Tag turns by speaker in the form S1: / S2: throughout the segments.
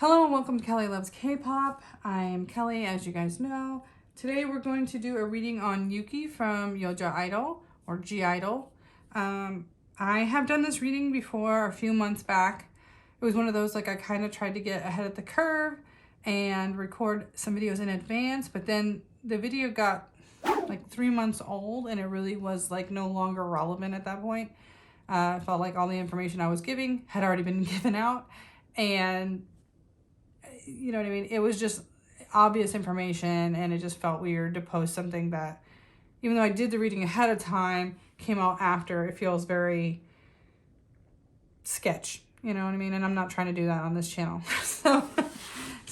S1: Hello and welcome to Kelly Loves K-Pop. I'm Kelly, as you guys know. Today we're going to do a reading on Yuqi from Yoja Idol or G Idol. I have done this reading before a few months back. It was one of those, like, I kind of tried to get ahead of the curve and record some videos in advance, but then the video got like 3 months old and it really was like no longer relevant at that point. I felt like all the information I was giving had already been given out, and you know what I mean? It was just obvious information and it just felt weird to post something that, even though I did the reading ahead of time, came out after. It feels very sketch, you know what I mean? And I'm not trying to do that on this channel. So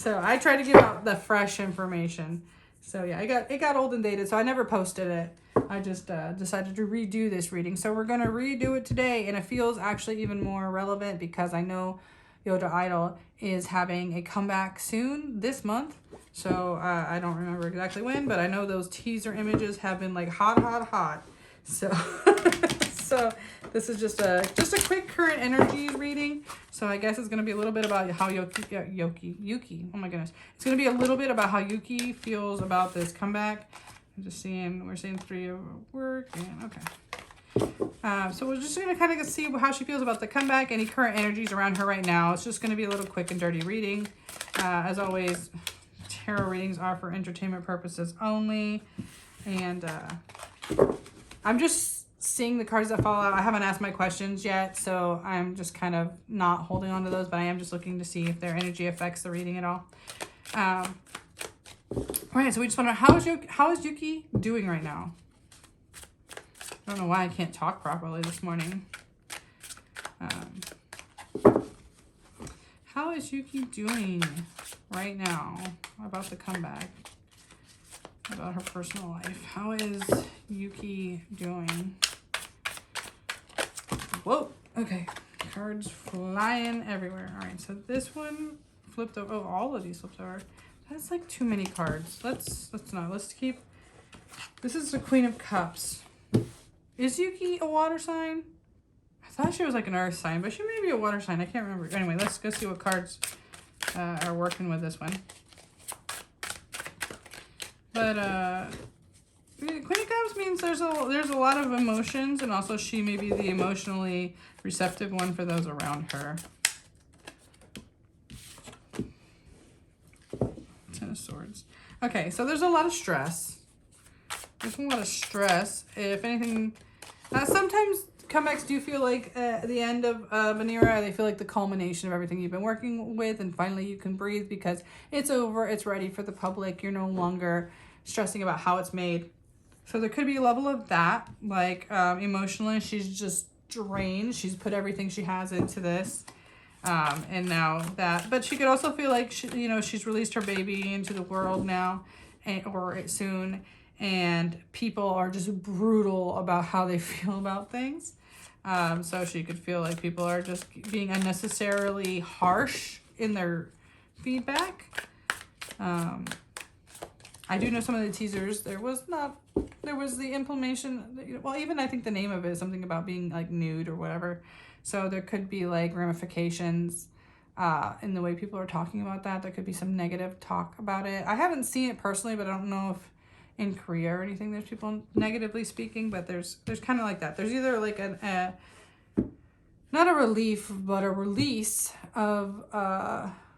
S1: I try to give out the fresh information. So yeah, it got old and dated, so I never posted it. I just decided to redo this reading. So we're going to redo it today, and it feels actually even more relevant because I know Yoja Idol is having a comeback soon this month. So I don't remember exactly when, but I know those teaser images have been like hot. So so this is just a quick current energy reading. So I guess it's going to be a little bit about how Yuqi. Oh my goodness. It's going to be a little bit about how Yuqi feels about this comeback. I'm just seeing, we're seeing 3 of work. And okay. So we're just going to kind of see how she feels about the comeback, any current energies around her right now. It's just going to be a little quick and dirty reading. As always, tarot readings are for entertainment purposes only. And I'm just seeing the cards that fall out. I haven't asked my questions yet, so I'm just kind of not holding on to those, but I am just looking to see if their energy affects the reading at all. All right, so we just want to know, how is Yuqi doing right now? I don't know why I can't talk properly this morning. How is Yuqi doing right now about the comeback? About her personal life. How is Yuqi doing? Whoa. Okay. Cards flying everywhere. All right. So this one flipped over. Oh, all of these flipped over. That's like too many cards. Let's not. Let's keep. This is the Queen of Cups. Is Yuqi a water sign? I thought she was like an earth sign, but she may be a water sign. I can't remember. Anyway, let's go see what cards are working with this one. But Queen of Cups means there's a lot of emotions, and also she may be the emotionally receptive one for those around her. 10 of Swords. Okay, so there's a lot of stress. There's a lot of stress. If anything, sometimes comebacks do feel like the end of an era. They feel like the culmination of everything you've been working with, and finally you can breathe because it's over. It's ready for the public. You're no longer stressing about how it's made. So there could be a level of that, like emotionally, she's just drained. She's put everything she has into this. And now that, but she could also feel like she's released her baby into the world now, or soon, and people are just brutal about how they feel about things. So she could feel like people are just being unnecessarily harsh in their feedback. I do know some of the teasers. There was the implementation. Well, even I think the name of it is something about being like nude or whatever. So there could be like ramifications in the way people are talking about that. There could be some negative talk about it. I haven't seen it personally, but I don't know if in Korea or anything there's people negatively speaking, but there's kind of like that. There's either like not a relief, but a release of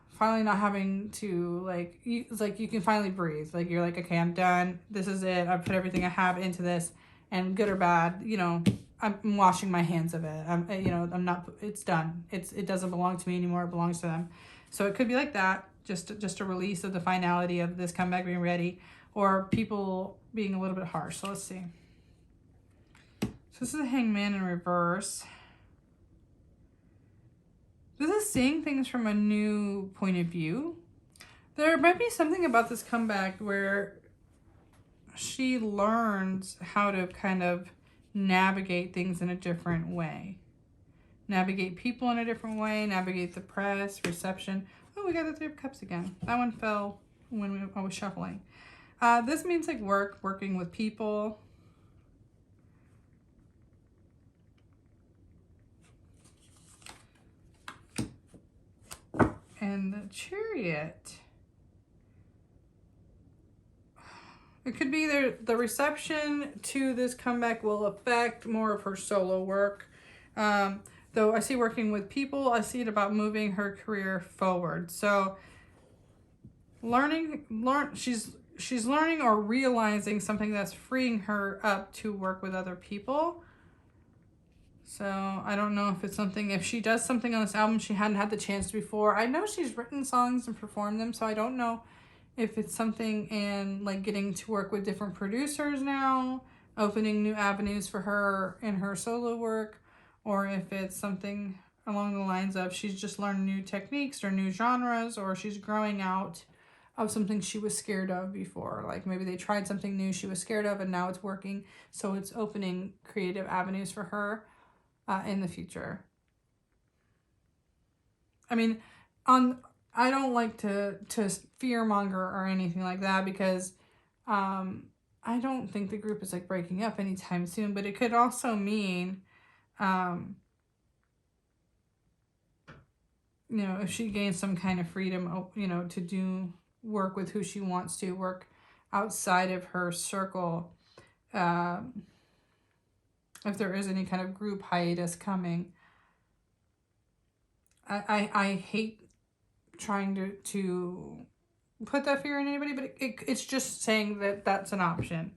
S1: finally not having to it's like you can finally breathe. Like you're like, okay, I'm done. This is it. I've put everything I have into this, and good or bad, I'm washing my hands of it. I'm not, it's done. It doesn't belong to me anymore. It belongs to them. So it could be like that. Just a release of the finality of this comeback being ready, or people being a little bit harsh. So let's see. So this is a Hangman in reverse. This is seeing things from a new point of view. There might be something about this comeback where she learns how to kind of navigate things in a different way. Navigate people in a different way, navigate the press, reception. Oh, we got the 3 of Cups again. That one fell when I was shuffling. This means like working with people. And the Chariot. It could be the reception to this comeback will affect more of her solo work. Though I see working with people, I see it about moving her career forward. So she's learning or realizing something that's freeing her up to work with other people. So I don't know if it's something, if she does something on this album she hadn't had the chance to before. I know she's written songs and performed them, so I don't know if it's something in like getting to work with different producers now, opening new avenues for her in her solo work, or if it's something along the lines of she's just learned new techniques or new genres, or she's growing out of something she was scared of before. Like maybe they tried something new she was scared of and now it's working, so it's opening creative avenues for her in the future. I mean, I don't like to fear monger or anything like that, because I don't think the group is like breaking up anytime soon, but it could also mean you know, if she gains some kind of freedom, you know, to do work with who she wants to, work outside of her circle, if there is any kind of group hiatus coming. I hate trying to put that fear in anybody, but it's just saying that that's an option.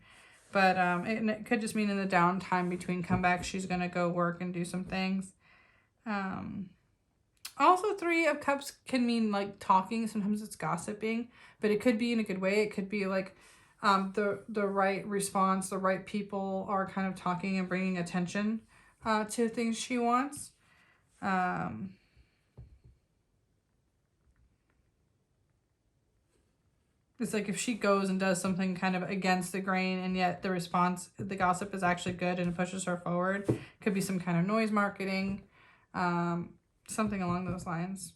S1: But it could just mean in the downtime between comebacks she's gonna go work and do some things. Also, Three of Cups can mean like talking. Sometimes it's gossiping, but it could be in a good way. It could be like the right response, the right people are kind of talking and bringing attention to things she wants. It's like if she goes and does something kind of against the grain and yet the response, the gossip is actually good and pushes her forward. Could be some kind of noise marketing, something along those lines.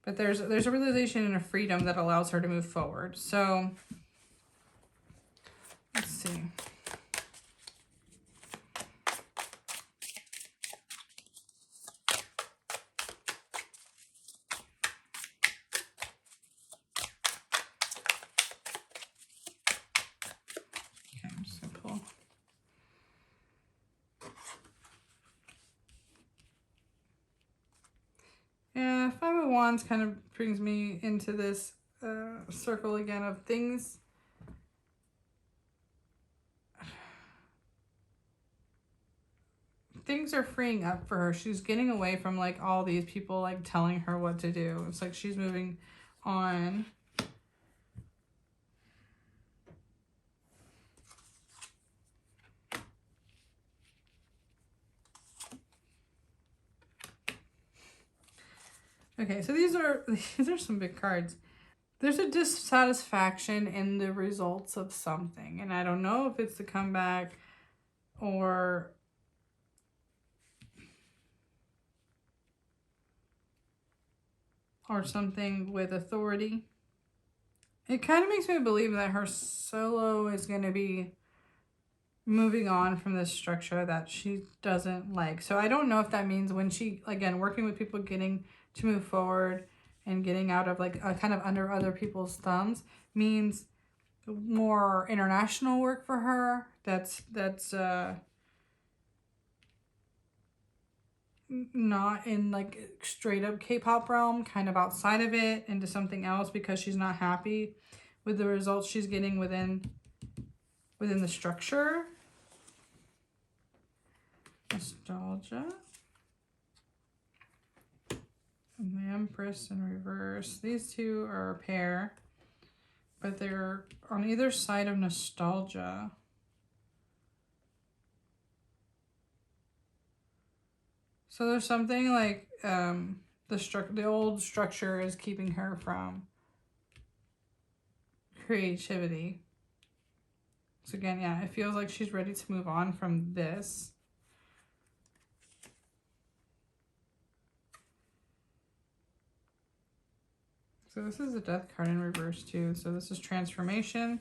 S1: But there's a realization and a freedom that allows her to move forward. So let's see. Okay, I'm just gonna pull. Yeah, Five of Wands kind of brings me into this circle again of things. Things are freeing up for her. She's getting away from like all these people like telling her what to do. It's like she's moving on. Okay, so these are some big cards. There's a dissatisfaction in the results of something, and I don't know if it's the comeback or something with authority. It kind of makes me believe that her solo is going to be moving on from this structure that she doesn't like. So I don't know if that means when she, again, working with people, getting to move forward and getting out of like kind of under other people's thumbs means more international work for her. That's not in like straight up K-pop realm, kind of outside of it into something else, because she's not happy with the results she's getting within the structure. Nostalgia. And the Empress in reverse. These two are a pair, but they're on either side of nostalgia. So there's something like the old structure is keeping her from creativity. So again, yeah, it feels like she's ready to move on from this. So this is a Death card in reverse too. So this is transformation.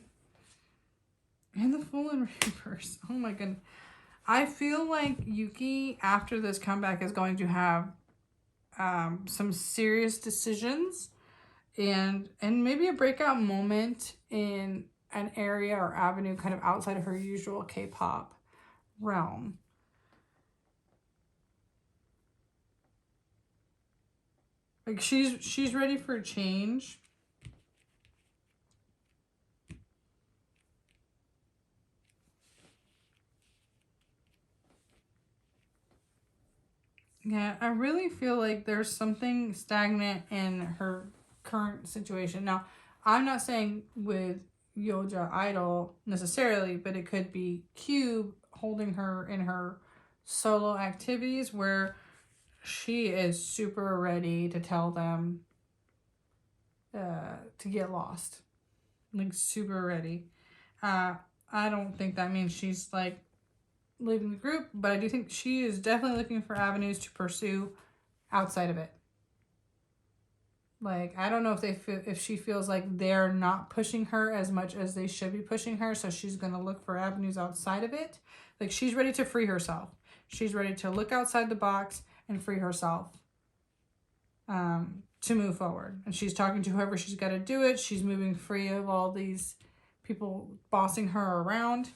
S1: And the Fool in reverse. Oh my goodness. I feel like Yuqi, after this comeback, is going to have some serious decisions and maybe a breakout moment in an area or avenue kind of outside of her usual K-pop realm. Like she's ready for change. Yeah, I really feel like there's something stagnant in her current situation. Now, I'm not saying with Yoja Idol necessarily, but it could be Cube holding her in her solo activities where she is super ready to tell them to get lost. Like, super ready. I don't think that means she's like leaving the group, but I do think she is definitely looking for avenues to pursue outside of it. Like, I don't know if she feels like they're not pushing her as much as they should be pushing her, so she's going to look for avenues outside of it. Like, she's ready to free herself. She's ready to look outside the box and free herself to move forward. And she's talking to whoever she's got to do it. She's moving free of all these people bossing her around.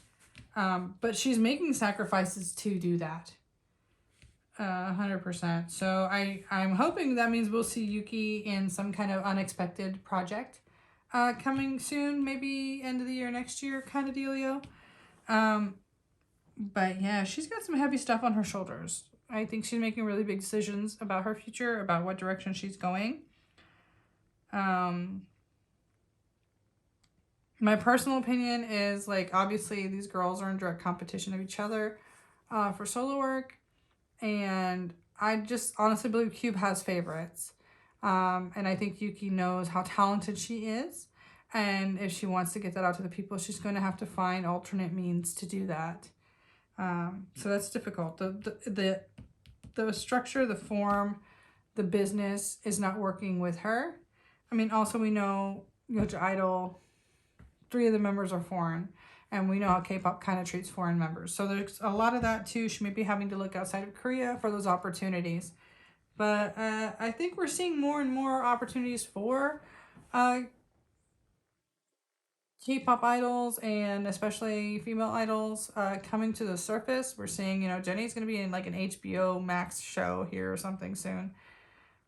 S1: But she's making sacrifices to do that. 100%. So I'm hoping that means we'll see Yuqi in some kind of unexpected project coming soon, maybe end of the year, next year kind of dealio. But yeah, she's got some heavy stuff on her shoulders. I think she's making really big decisions about her future, about what direction she's going. My personal opinion is, like, obviously these girls are in direct competition of each other for solo work. And I just honestly believe Cube has favorites. And I think Yuqi knows how talented she is. And if she wants to get that out to the people, she's going to have to find alternate means to do that. So that's difficult. The structure, the form, the business is not working with her. I mean, also we know Yoja Idol, 3 of the members are foreign. And we know how K-pop kind of treats foreign members. So there's a lot of that too. She may be having to look outside of Korea for those opportunities. But I think we're seeing more and more opportunities for K-pop idols and especially female idols coming to the surface. We're seeing, Jenny's going to be in like an HBO Max show here or something soon.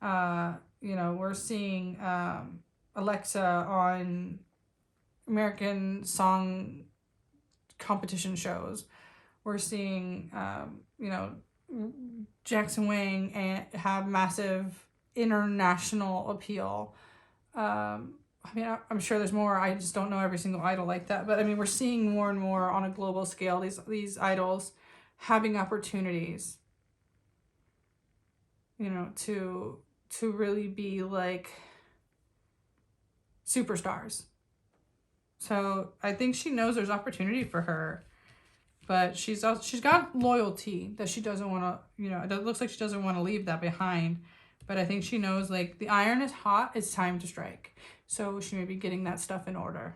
S1: We're seeing Alexa on American Song competition shows. We're seeing Jackson Wang and have massive international appeal. I'm sure there's more. I just don't know every single idol like that, but I mean, we're seeing more and more on a global scale these idols having opportunities to really be like superstars. So I think she knows there's opportunity for her, but she's got loyalty that she doesn't want to, it looks like she doesn't want to leave that behind. But I think she knows, like, the iron is hot, it's time to strike. So she may be getting that stuff in order.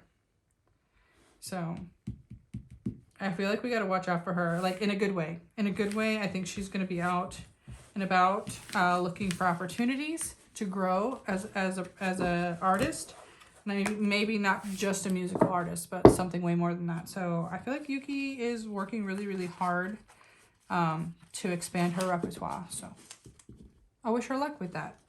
S1: So I feel like we got to watch out for her, like, in a good way. In a good way, I think she's going to be out and about looking for opportunities to grow as a artist. Maybe not just a musical artist, but something way more than that. So I feel like Yuqi is working really, really hard to expand her repertoire. So I wish her luck with that.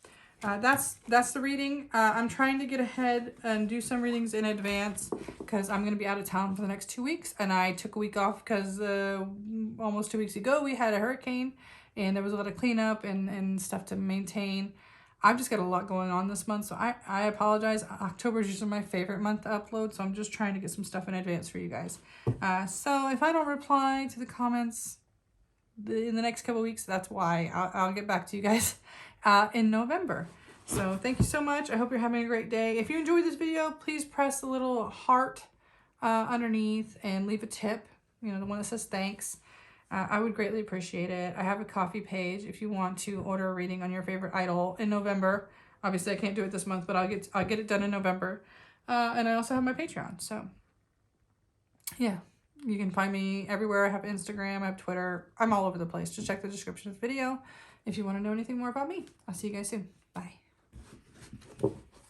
S1: That's the reading. I'm trying to get ahead and do some readings in advance because I'm going to be out of town for the next 2 weeks. And I took a week off because almost 2 weeks ago we had a hurricane and there was a lot of cleanup and stuff to maintain. I've just got a lot going on this month, so I apologize. October is usually my favorite month to upload, so I'm just trying to get some stuff in advance for you guys. So if I don't reply to the comments in the next couple weeks, that's why. I'll get back to you guys in November. So thank you so much. I hope you're having a great day. If you enjoyed this video, please press the little heart underneath and leave a tip, the one that says thanks. I would greatly appreciate it. I have a coffee page if you want to order a reading on your favorite idol in November. Obviously, I can't do it this month, but I'll get it done in November. And I also have my Patreon. So, yeah, you can find me everywhere. I have Instagram, I have Twitter. I'm all over the place. Just check the description of the video. if you want to know anything more about me. I'll see you guys soon. Bye.